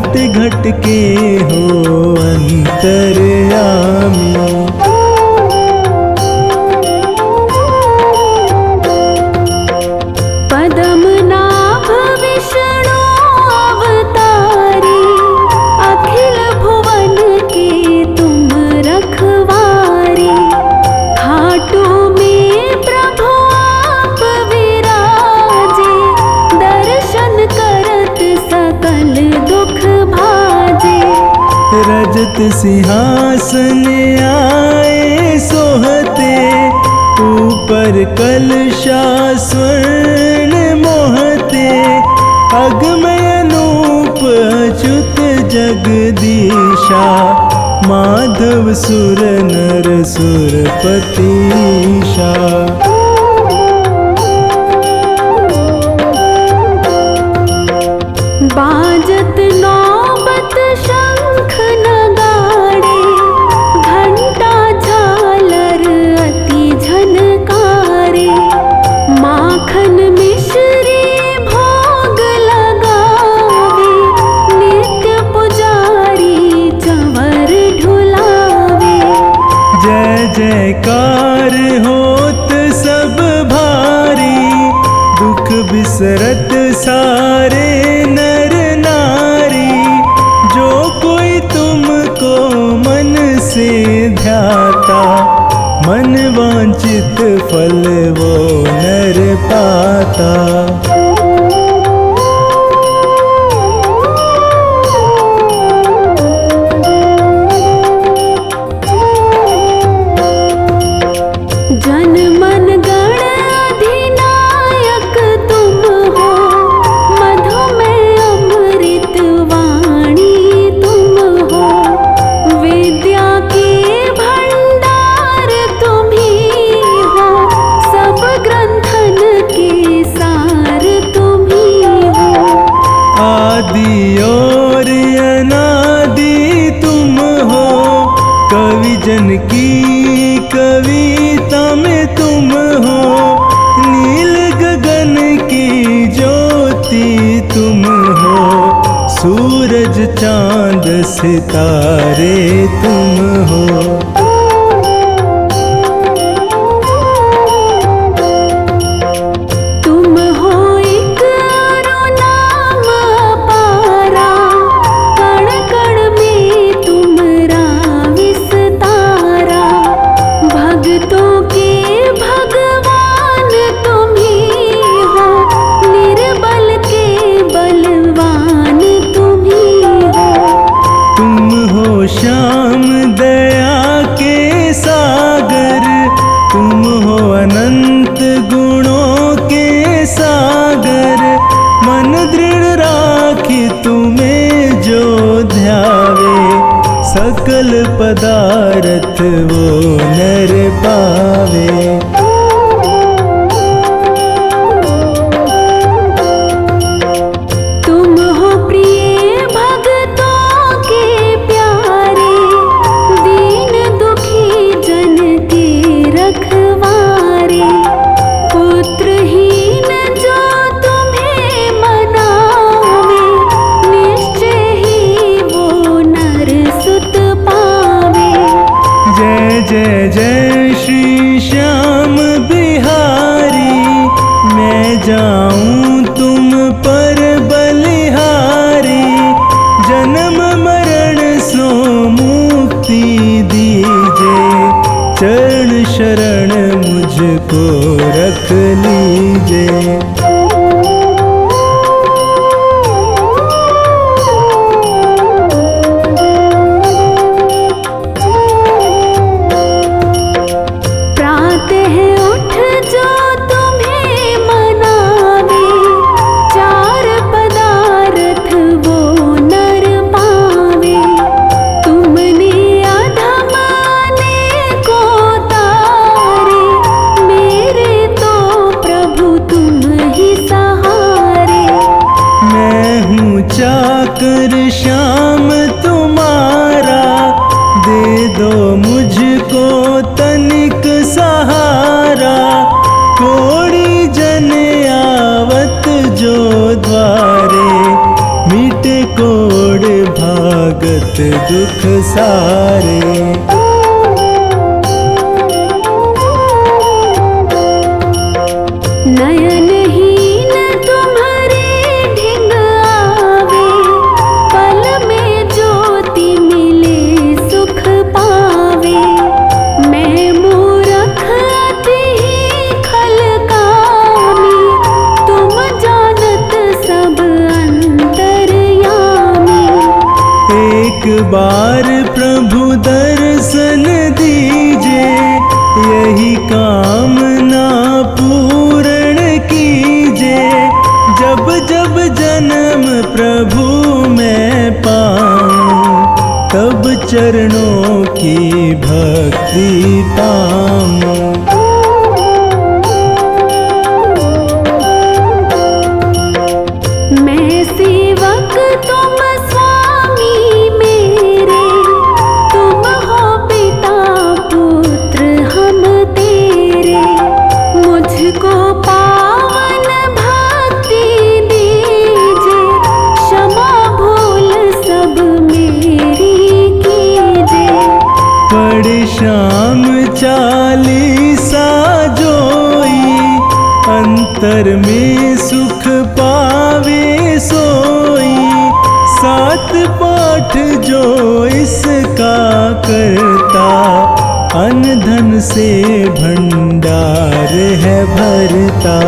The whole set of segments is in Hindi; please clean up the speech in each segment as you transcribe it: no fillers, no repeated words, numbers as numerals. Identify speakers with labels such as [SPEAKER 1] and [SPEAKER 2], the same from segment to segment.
[SPEAKER 1] घट घट के हो अंतर्यामी।
[SPEAKER 2] पद्मनाभ विष्णु अवतारी, अखिल भुवन के तुम रखवारी। खाटू में प्रभु आप विराजे, दर्शन करत सकल दुख भाजे।
[SPEAKER 1] रजत सिंहासन आए सोहते, ऊपर कलशा स्वर्ण मोहते। अगमय अनूप अच्युत जगदीशा, माधव सुर नर सुरपतीशा।
[SPEAKER 2] बाजत नौबत शंख नगाड़े, घंटा झालर अति झनकारे। माखन मिश्री भोग लगावे, नित्य पुजारी चंवर ढुलावे।
[SPEAKER 1] जय जयकार होत सब भारी, दुख बिसरत सारे नर नारी। जो कोई तुमको मन से ध्याता, मन वांछित फल वो नर पाता।
[SPEAKER 2] जन मन गण अधिनायक तुम हो, मधुमेह अमृत वाणी तुम हो। विद्या के भंडार तुम ही हो, सब ग्रंथन के सार तुम ही हो।
[SPEAKER 1] आदि और अनादि तुम हो, कवि जन की कविता में तुम हो। नील गगन की ज्योति तुम हो, सूरज चांद सितारे तुम हो।
[SPEAKER 2] तुम हो एक अरु नाम अपारा, कण कण में तुमरा विस्तारा। भक्तों के भगवान तुम ही हो, निर्बल के बलवान तुम ही हो।
[SPEAKER 1] तुम हो श्याम दया के सागर, तुम हो अनंत गुणों के सागर। मन दृढ़ राखी तुम्हें जो ध्यावे, सकल पदार्थ वो नर पावे।
[SPEAKER 2] तुम हो प्रिय भक्तों के प्यारे, दीन दुखी जन के रखवारे। पुत्रहीन जो तुम्हें मनावे, निश्चय ही वो नर सुत पावे।
[SPEAKER 1] जय जय जय श्री श्याम बिहारी, मैं जाऊं तुम पर बलिहारी। जन्म मरण सो मुक्ति दीजे, चरण शरण मुझको रख लीजे।
[SPEAKER 2] प्रातः उठ जो तुम्हें मनावे, चार पदार्थ वो नर पावे। तुमने अधम को तारे, मेरे तो प्रभु तुम ही सहारे।
[SPEAKER 1] मैं हूँ चाकर श्याम तुम्हारा, दे दो मुझको तनिक सहारा। कोड़ी जन आवत जो द्वारे, मिटे कोड़ दुख सारे।
[SPEAKER 2] नयनहीन तुम्हारे ढिंग आवे, पल में ज्योति मिले सुख पावे। मैं मूरख अति खल कामी, तुम जानत सब अंतर्यामी।
[SPEAKER 1] एक बार प्रभु दर्शन दीजे, यही कामना पूर्ण कीजे। जब जब जन्म प्रभु मैं पाऊं, तब चरणों की भक्ति पाऊं।
[SPEAKER 2] मैं सेवक तुम स्वामी मेरे, तुम हो पिता पुत्र हम तेरे। मुझको पावन भक्ति दीजे, क्षमा भूल सब मेरी कीजे।
[SPEAKER 1] पढ़ श्याम चालीसा जोई, अंतर में सुख पावे सोई। सात पाठ जो इसका करता, अन्न धन से भंडार है भरता।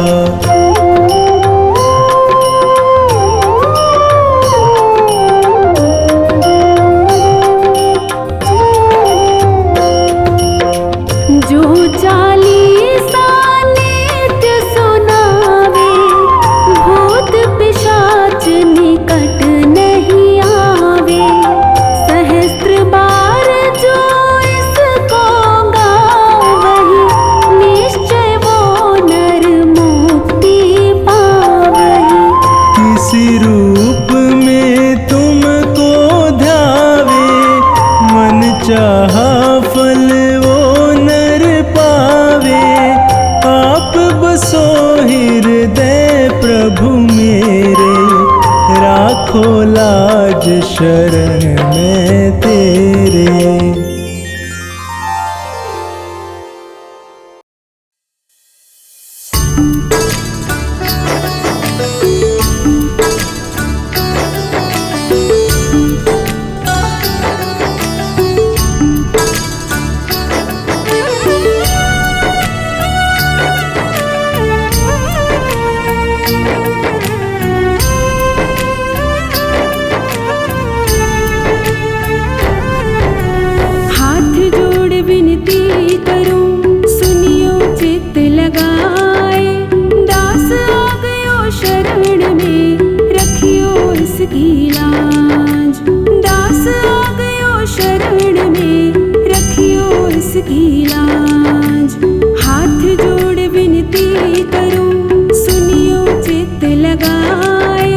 [SPEAKER 2] जो चालीसा नित्य सुनावे, भूत पिशाच निकट नहीं आवे। सहस्त्र बार जो इसको गावहि, निश्चय वो नर मुक्ति पावहि।
[SPEAKER 1] किसी रूप में तुमको ध्यावे, मन चाहा फल वो नर पावे। आप बसो हृदय प्रभु मेरे, राखो लाज शरण में तेरे।
[SPEAKER 2] हाथ जोड़ विनती करूं, सुनियो चित्त लगाए। दास आ गयो शरण में, रखियो इसकी लाज। दास आ गयो शरण में, रखियो इसकी लाज। हाथ जोड़ विनती करूं, सुनियो चित्त लगाए।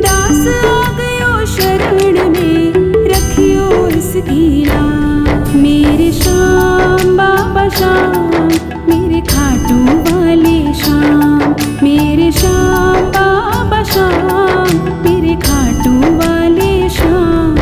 [SPEAKER 2] दास आ गयो शरण में, रखियो इसकी लाज। मेरे श्याम बाबा श्याम, मेरे खाटू वाले श्याम। मेरे श्याम बाबा श्याम, मेरे खाटू वाले श्याम।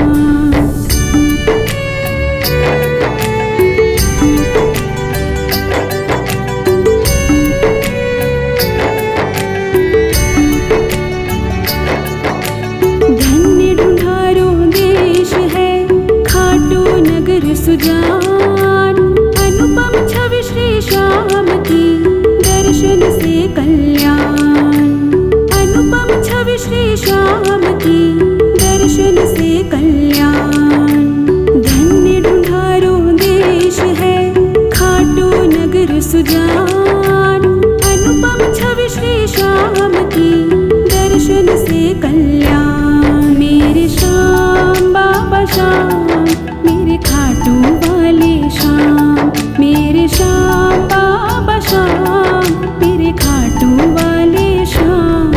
[SPEAKER 2] धन्य ढूंढारो देश है, खाटू नगर सुजान। अनुपम छवि श्री श्याम की, दर्शन से कल्याण। अनुपम छवि श्री श्याम की, दर्शन से कल्याण। धन्य ढूंढारो देश है, खाटू नगर सुजान। अनुपम छवि श्री श्याम की, दर्शन से कल्याण। मेरे श्याम बाबा श्याम, मेरे खाटू वाले श्याम। मेरे श्याम बाबा श्याम, मेरे खाटू वाले श्याम।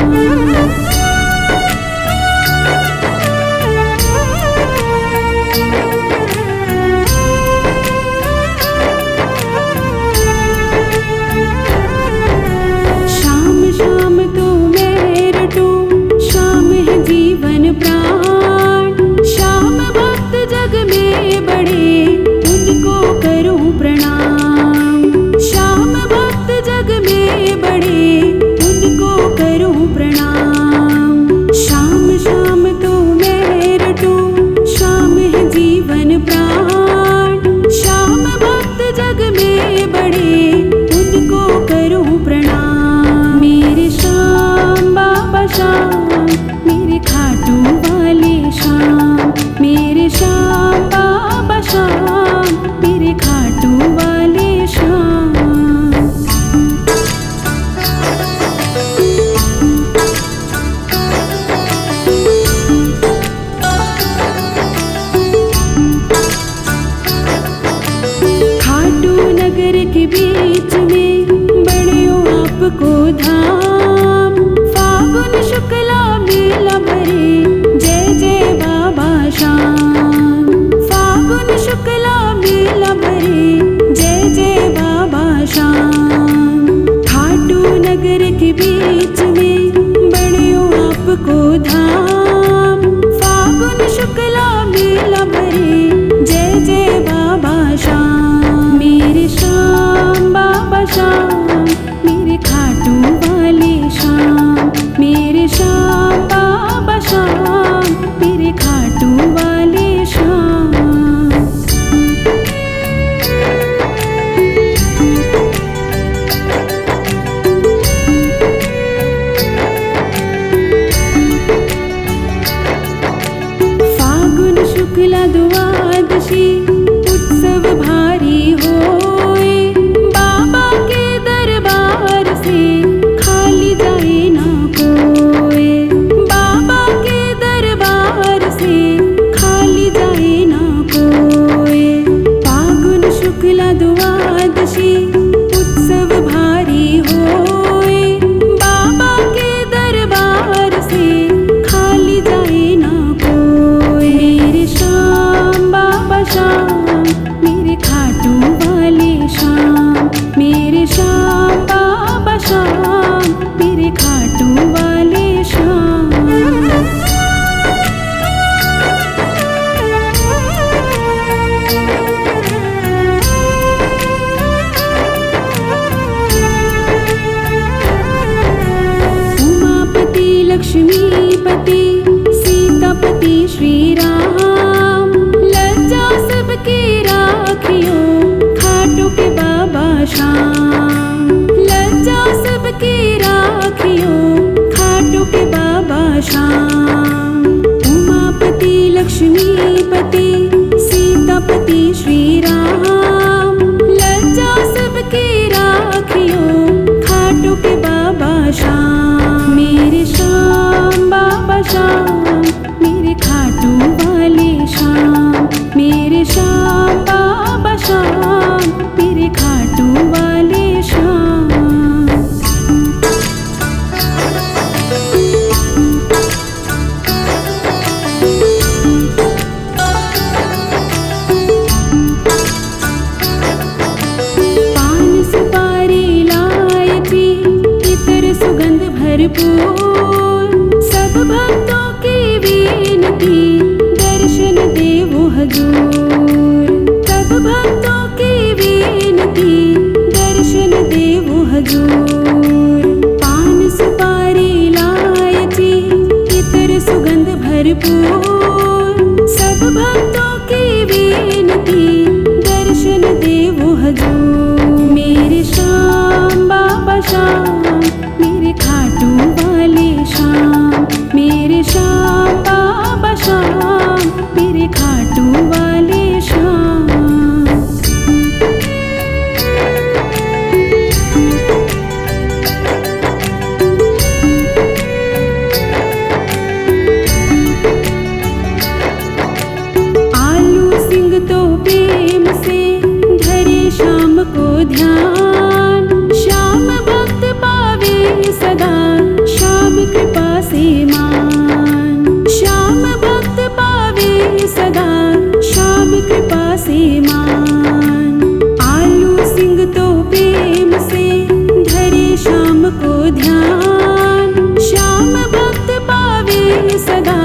[SPEAKER 2] श्याम बाबा श्याम, मेरे खाटू वाले श्याम। फागुन शुक्ला द्वादशी उत्सव भारी होए, बाबा के दरबार से खाली जाए ना कोई। बाबा के दरबार से खाली जाए ना कोई। फागुन शुक्ला द्वादशी उत्सव भारी होए, बाबा के दरबार से खाली जाए ना कोई। मेरे श्याम बाबा श्याम, मेरे खाटू वाले श्याम, मेरे श्याम बाबा श्याम, मेरे खाटू वाले श्याम। उमापति लक्ष्मीपति सीतापति श्री राम, लज्जा सबकी राखियो खाटू के बाबा श्याम। लज्जा सबकी राखियो खाटू के बाबा श्याम। उमापति लक्ष्मीपति सीतापति श्री राम, लज्जा सबकी राखियो खाटू के बाबा श्याम। मेरे श्याम बाबा श्याम, मेरे खाटू वाले श्याम, मेरे श्याम बाबा श्याम, मेरे खाटू वाले श्याम। पान सुपारी इलायची इतर सुगंध भरपूर, सब भक्तों की विनती दर्शन देवो हजूर। सब भक्तों की विनती दर्शन देवो हजूर। पान सुपारी इलायची इतर सुगंध भरपूर, सब भक्तों की विनती दर्शन देवो हजूर। मेरे श्याम बाबा श्याम, मेरे खाटू वाले श्याम, मेरे श्याम बाबा श्याम, मेरे खाटू वाले श्याम। आलू सिंह तो प्रेम से धरे श्याम को ध्यान, श्याम भक्त पावे सदा श्याम कृपा से मान। श्याम भक्त पावे सदा श्याम कृपा से मान। आलू सिंह तो प्रेम से धरे श्याम को ध्यान, श्याम भक्त पावे सदा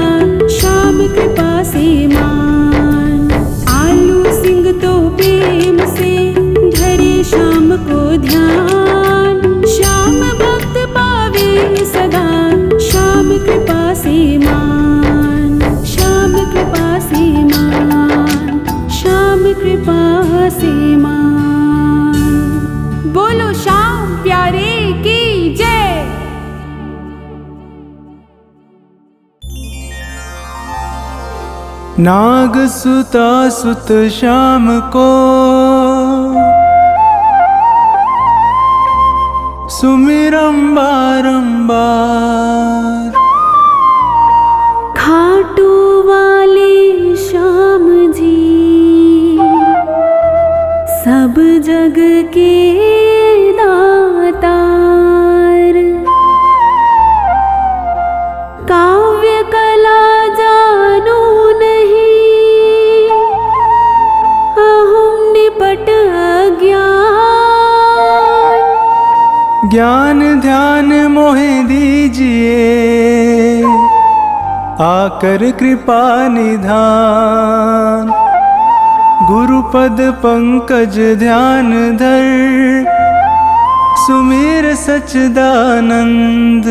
[SPEAKER 2] श्याम कृपा से मान। आलू सिंह तो प्रेम से धरे श्याम को ध्यान, श्याम भक्त पावे सदा श्याम कृपा से मान। श्याम कृपा से मान, श्याम कृपा से मान। बोलो श्याम प्यारे की जय।
[SPEAKER 1] नाग सुता सुत श्याम को सुमिरम बारंबार।
[SPEAKER 2] खाटू वाले श्याम जी सब जग के दातार। काव्य कला जानो नहीं, अहम निपट अज्ञान।
[SPEAKER 1] ज्ञान ध्यान मोहे दीजिए, आकर कृपा निधान। गुरुपद पंकज ध्यान धर, सुमेर सच्चिदानंद।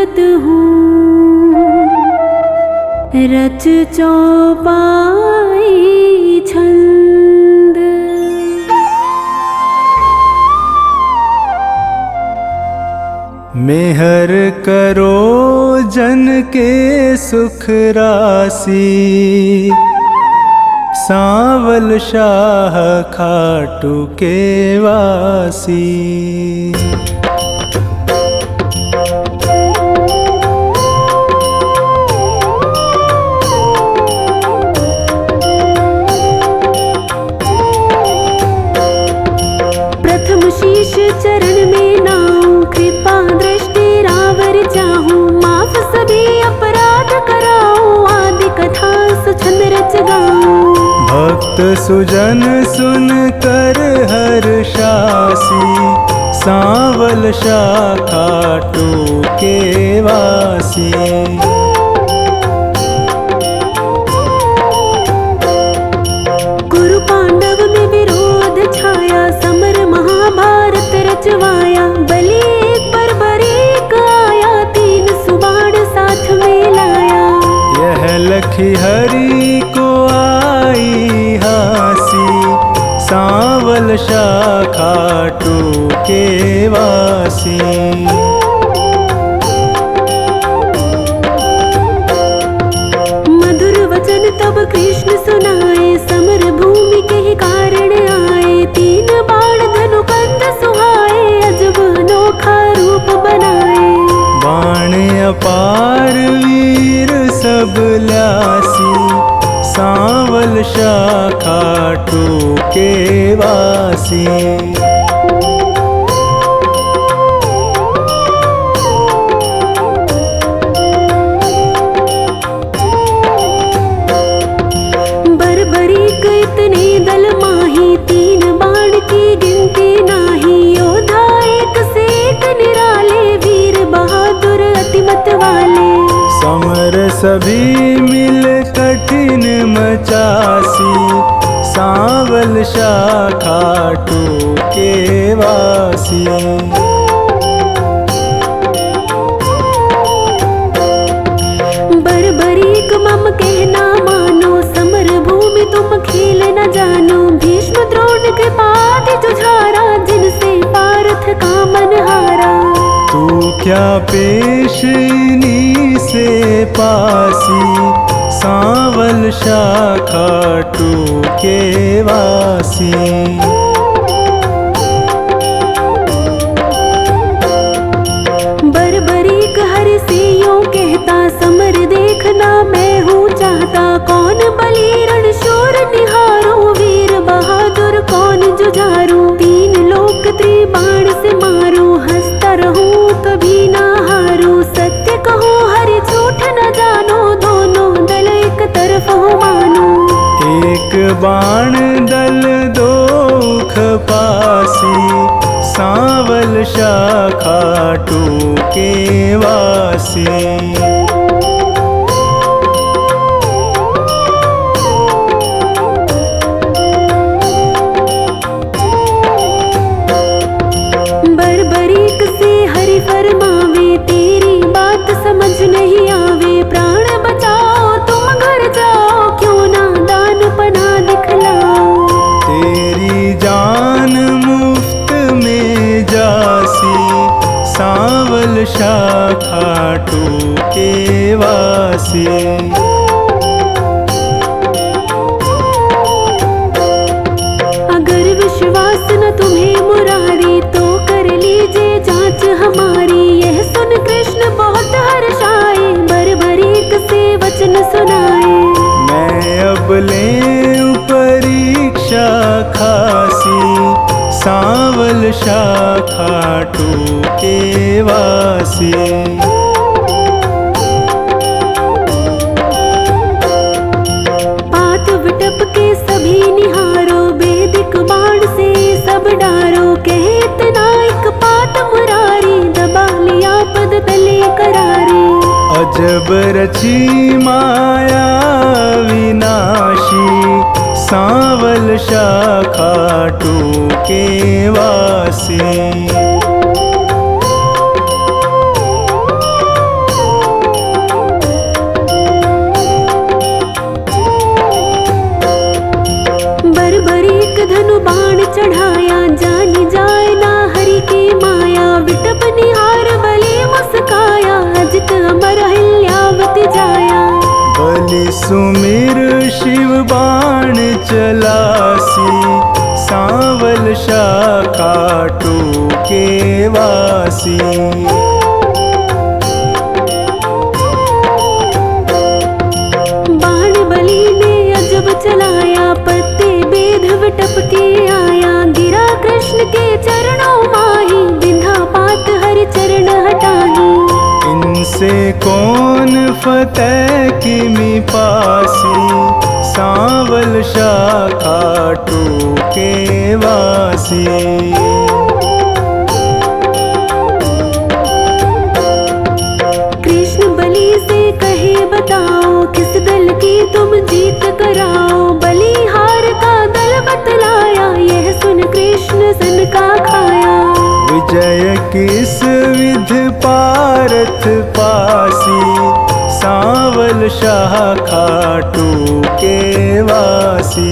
[SPEAKER 2] सुनत हूँ रच चौपाई छंद।
[SPEAKER 1] मेहर करो जन के सुख राशि, सांवल शाह खाटू के वासी।
[SPEAKER 2] प्रथम शीश चरण में नाऊं, कृपा दृष्टि रावर चाहूं। माफ सभी अपराध कराऊं, आदि कथा सुछंद रच गाऊं।
[SPEAKER 1] भक्त सुजन सुन कर हर्षासी, सांवल शाह खाटू के वासी।
[SPEAKER 2] कुरु पांडव में विरोध छाया, समर महाभारत रचवाया। बलि एक बर्बरीक आया, तीन सुबाण साथ में लाया।
[SPEAKER 1] यह लखी हरि को आई हासी, सांवल शाह खाटू के वासी।
[SPEAKER 2] मधुर वचन तब कृष्ण सुनाए, समर भूमि के ही कारण आए। तीन बाण धनु कंद सुहाए, अजब अनोखा रूप बनाए।
[SPEAKER 1] बाण अपार वीर सब ल्यासी, सांवल शाह खाटू के वासी।
[SPEAKER 2] बर्बरीक इतने दल माही, तीन बाण की गिनती नाही। योद्धा एक से एक निराले, वीर बहादुर अतिमत वाले।
[SPEAKER 1] समर सभी मिल कठिन मचासी, सांवल शाह खाटू के वासी।
[SPEAKER 2] बर्बरीक मम कहना मानो, समर भूमि तुम खेल न जानो। भीष्म द्रोण कृपादि जुझारा, जिनसे पार्थ का मन हारा।
[SPEAKER 1] तू क्या पेश इन्हीं से पासी, सांवल शाह खाटू के वासी।
[SPEAKER 2] बर्बरीक हर से यूं कहता, समर देखना मैं हूँ चाहता। कौन बलि रण शूर निहारो, वीर बहादुर कौन जुझारू। तीन लोक त्रिबाण से मारो, हंसता रहूं कभी ना हारू। सत्य कहो हरि झूठ न जानो, दोनों दल एक तरफ हो मानो।
[SPEAKER 1] एक बाण दल दो खपासी, सांवल शाह खाटू के वासी।
[SPEAKER 2] बर्बरीक से हरि फरमावे, तेरी बात समझ नहीं आवे। प्राण बचाओ तुम घर जाओ, क्यों ना दान पना दिखलाओ।
[SPEAKER 1] तेरी जान मुफ्त में जासी, सांवल शाह खाटू के वासी।
[SPEAKER 2] अगर विश्वास न तुम्हें मुरारी, तो कर लीजिए जांच हमारी। यह सुन कृष्ण बहुत हर्षाए, बर्बरीक से वचन सुनाए।
[SPEAKER 1] मैं अब ले परीक्षा खासी, सांवल शाह खाटू के वासी।
[SPEAKER 2] पात विटप के सभी निहारो, वेदिक बाण से सब डारो। कहे इतना एक पात मुरारी, दबा लिया पद तले करारे।
[SPEAKER 1] अजब रची माया विनाशी, सांवल शाह खाटू के वासी। सुमिर शिव बाण चलासी, सांवल शाखा टूके वासी।
[SPEAKER 2] बाण बलि ने अजब चलाया, पत्ते बेध टपके आया, गिरा कृष्ण के चरणों माही, बिंधा पात हरि चरण हटाही।
[SPEAKER 1] इनसे कौन फतेह किमि पासी, सांवल शाखा टूके वासी।
[SPEAKER 2] कृष्ण बलि से कहे बताओ, किस दल की तुम जीत कराओ। बलिहार का दल बतलाया, यह सुन कृष्ण सन का खाया।
[SPEAKER 1] विजय किस विध पारथ पासी, सांवल शाखा टूके वासी।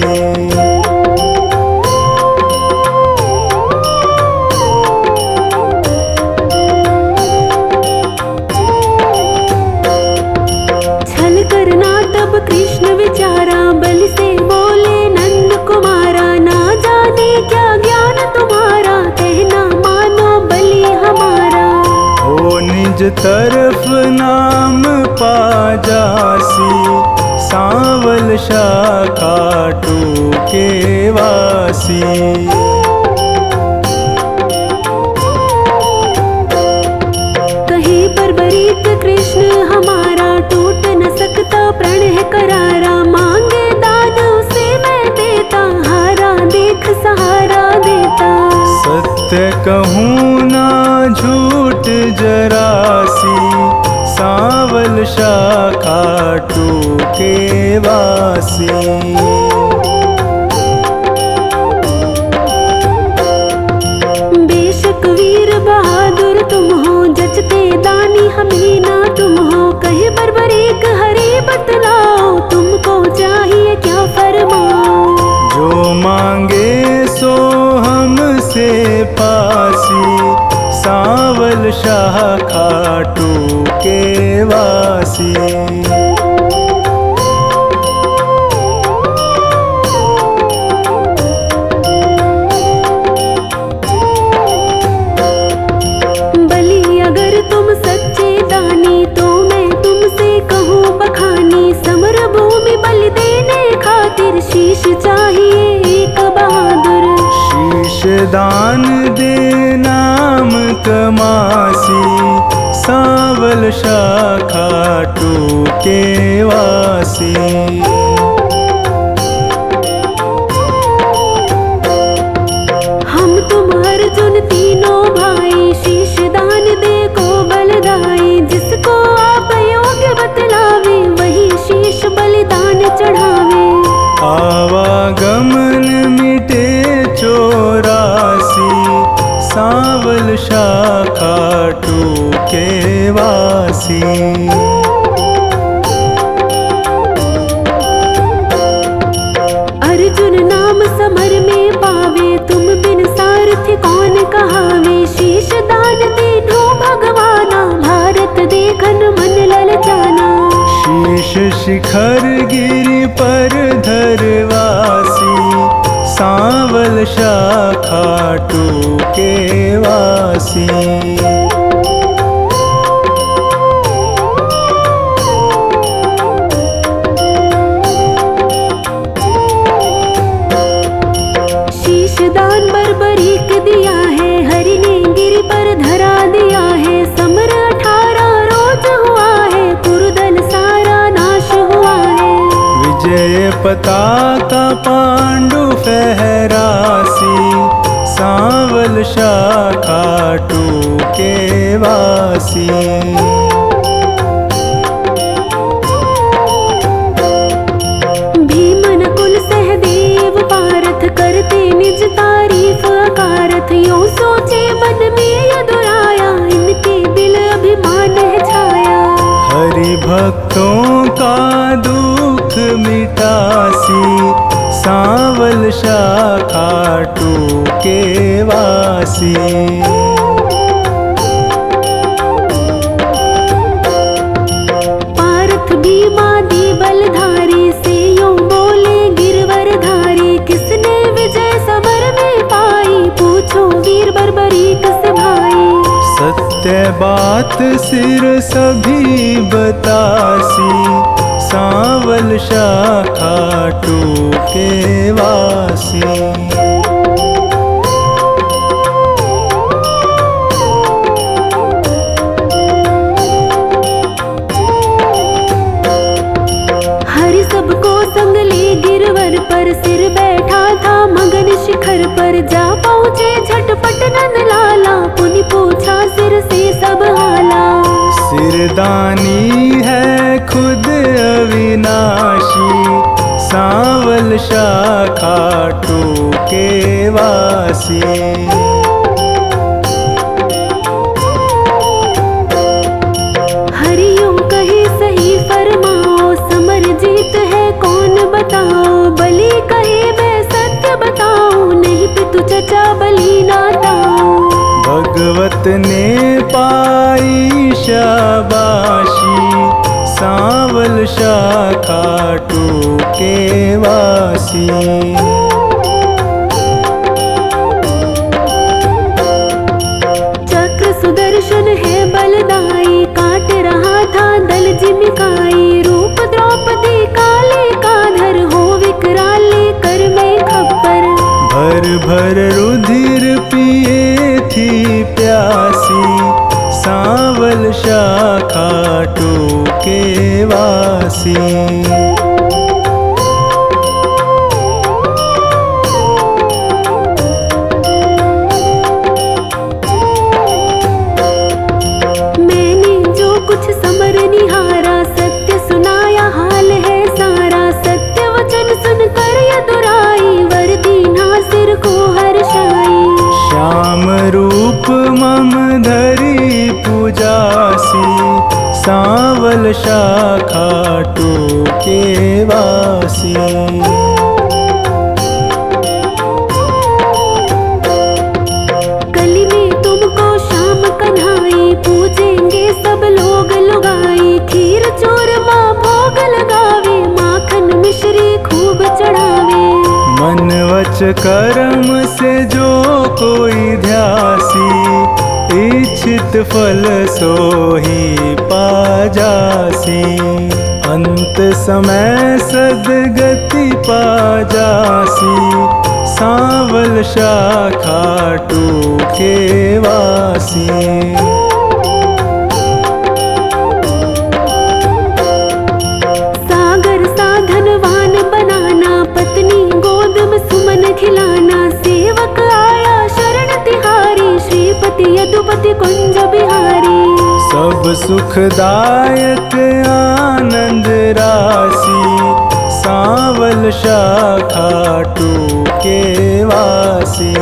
[SPEAKER 2] छल करना तब कृष्ण विचारा, बलि से बोले नंद कुमारा। ना जाने क्या ज्ञान तुम्हारा, कहना मानो बलि हमारा।
[SPEAKER 1] हो निज तरफ नाम पा जासी, सांवल शाखा टूके वासी।
[SPEAKER 2] कहीं पर बरीत कृष्ण हमारा, टूट न सकता प्रण है करारा। मांगे दान उसे मैं देता, हारा देख सहारा देता।
[SPEAKER 1] सत्य कहूँ ना झूठ जरासी, सांवल शाखा टूके वासी।
[SPEAKER 2] बेशक वीर बहादुर तुम हो, जचते दानी हमें ना तुम हो। कहीं बर्बरीक हरि बतलाओ, तुमको चाहिए क्या फरमाओ।
[SPEAKER 1] जो मांगे सो हमसे पासी, सांवल शाखा टूके वासी।
[SPEAKER 2] बलि अगर तुम सच्चे दानी, तो मैं तुमसे कहूँ बखानी। समर भूमि बलि देने खातिर, शीश चाहिए एक बहादुर।
[SPEAKER 1] शीश दान दे नाम कमासी, सांवल शाखा टूके वासी।
[SPEAKER 2] हम तुम अर्जुन तीनों भाई, शीश दान दे को बलदाई। जिसको आप योग्य बतलावे, वही शीश बलिदान चढ़ावे।
[SPEAKER 1] आवागमन मिटे चौरासी, सांवल शाखा टूके वासी।
[SPEAKER 2] अर्जुन नाम समर में पावे, तुम बिन सारथी कौन कहावे। शीश दान तीनों भगवाना, भारत देखन मन ललचाना।
[SPEAKER 1] शीश शिखर गिरि पर धरवासी, सांवल शाखा टूके वासी। शीश दान बर्बरीक दिया है, हरि ने गिरि पर धरा दिया है। समर 18 रोज हुआ है, कुरुदल सारा नाश हुआ है। विजय पताका पांडु फहरासी, सांवल शाखा टूके वासी।
[SPEAKER 2] भीम नकुल सहदेव पारथ, करते निज तारीफ अकारथ। यूं सोचे मन में यदुराया, इनके दिल अभिमान है छाया।
[SPEAKER 1] हरि भक्तों का दुख मिटासी, सांवल शाखा टूके वासी।
[SPEAKER 2] पारथ भीमादि बलधारी,
[SPEAKER 1] ते बात सिर सभी बतासी, सांवल शाखा टूके वासी।
[SPEAKER 2] हरि सबको संग ले गिरवर पर, सिर बैठा था मगन शिखर पर। जा पहुँचे झटपट नंद लाला, पुनि पूछा सिर से सब हाला।
[SPEAKER 1] सिरदानी है खुद अविनाशी, सांवल शाखा टूके वासी।
[SPEAKER 2] हरियों कहे सही फरमाओ, समर जीत है कौन बताओ। बलि कहे मैं सत्य बताऊं, नहीं पितु चचा बलि नाताओ।
[SPEAKER 1] भगवत ने पाई शाबाशी, सांवल शाखा टूके वासी।
[SPEAKER 2] चक्र सुदर्शन है बलदाई, काट रहा था दल जिमिकाई। रूप द्रौपदी काले का धर, हो विकराले कर में खप्पर।
[SPEAKER 1] भर भर रुधिर पिए थी प्यासी, सांवल शाखा टूके वासी।
[SPEAKER 2] मैंने जो कुछ समर निहारा, सत्य सुनाया हाल है सारा। सत्य वचन सुन कर यदुराई, वर दीना सिर को हर्षाई।
[SPEAKER 1] श्याम रूप मम धरी पूजासी, सांवल शाखा टूके वासी।
[SPEAKER 2] कली में तुमको श्याम कन्हाई, पूजेंगे सब लोग लुगाई। खीर चूरमा भोग लगावे, माखन मिश्री खूब चढ़ावे।
[SPEAKER 1] मन वच कर्म से जो कोई ध्यासी, इच्छित फल सोही पा जासी। अंत समय सदगति पा जासी, सांवल शाखा टूके वासी।
[SPEAKER 2] सागर साधनवान बनाना, पत्नी गोद में सुमन खिलाना। सेवक आया शरण तिहारी, श्रीपति यदुपति कुंज बिहारी।
[SPEAKER 1] सब सुखदायक आनंद राशि, सांवल शाखा टूके वासी।